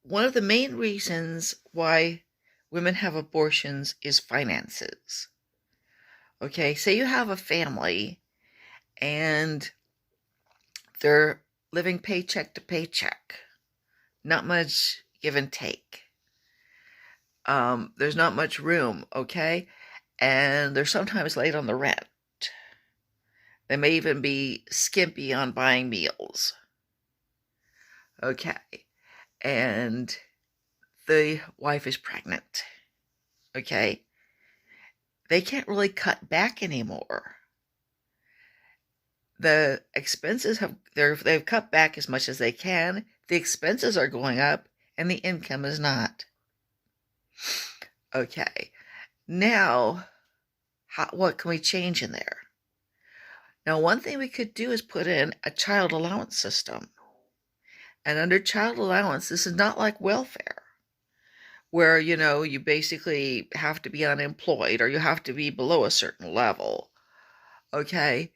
one of the main reasons why women have abortions is finances. Okay, say you have a family and they're living paycheck to paycheck, not much give and take. There's not much room, okay? And they're sometimes late on the rent. They may even be skimpy on buying meals. Okay, and the wife is pregnant. Okay, they can't really cut back anymore. The expenses they've cut back as much as they can. The expenses are going up and the income is not. Okay, now what can we change in there? Now, one thing we could do is put in a child allowance system. And under child allowance, this is not like welfare, where, you basically have to be unemployed or you have to be below a certain level. Okay?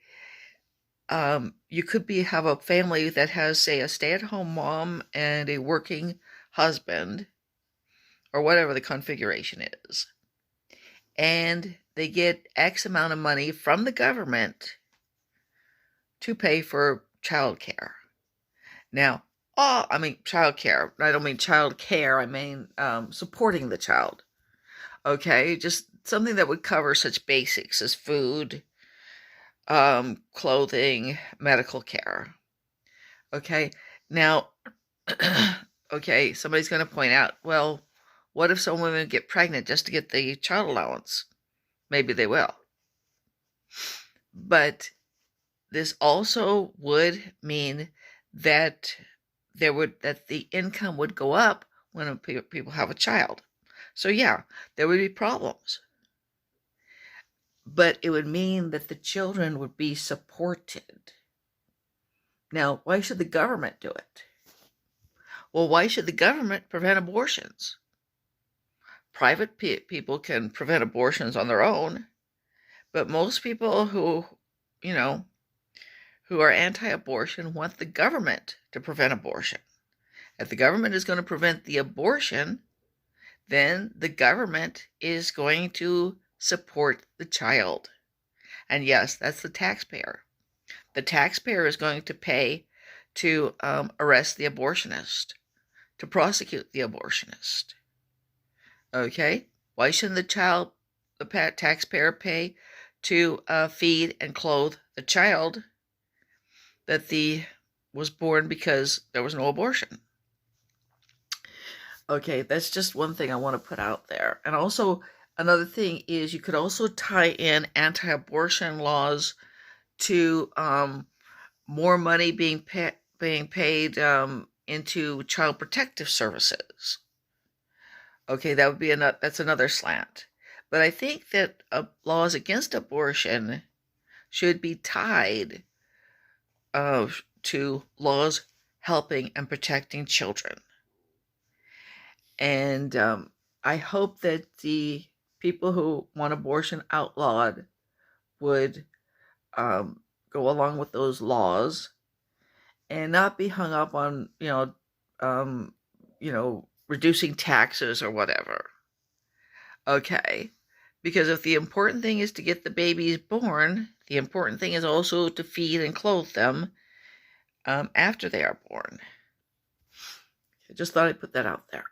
You could have a family that has, say, a stay-at-home mom and a working husband, or whatever the configuration is. And they get X amount of money from the government to pay for child care. Now, I mean child care. I don't mean child care. I mean supporting the child. Okay, just something that would cover such basics as food, clothing, medical care. Okay, now, okay, somebody's going to point out, well, what if some women get pregnant just to get the child allowance? Maybe they will. But this also would mean that the income would go up when people have a child. So yeah, there would be problems. But it would mean that the children would be supported. Now, why should the government do it? Well, why should the government prevent abortions? Private people can prevent abortions on their own, but most people who are anti-abortion want the government to prevent abortion. If the government is going to prevent the abortion, then the government is going to support the child. And yes, that's the taxpayer. The taxpayer is going to pay to arrest the abortionist, to prosecute the abortionist. Okay? Why shouldn't the taxpayer pay to feed and clothe the child that was born because there was no abortion? Okay, that's just one thing I want to put out there. And also, another thing is you could also tie in anti-abortion laws to more money being paid into child protective services. Okay, that would be that's another slant. But I think that laws against abortion should be tied to laws helping and protecting children. And I hope that the people who want abortion outlawed would go along with those laws and not be hung up on, reducing taxes or whatever. Okay. Because if the important thing is to get the babies born, the important thing is also to feed and clothe them after they are born. I just thought I'd put that out there.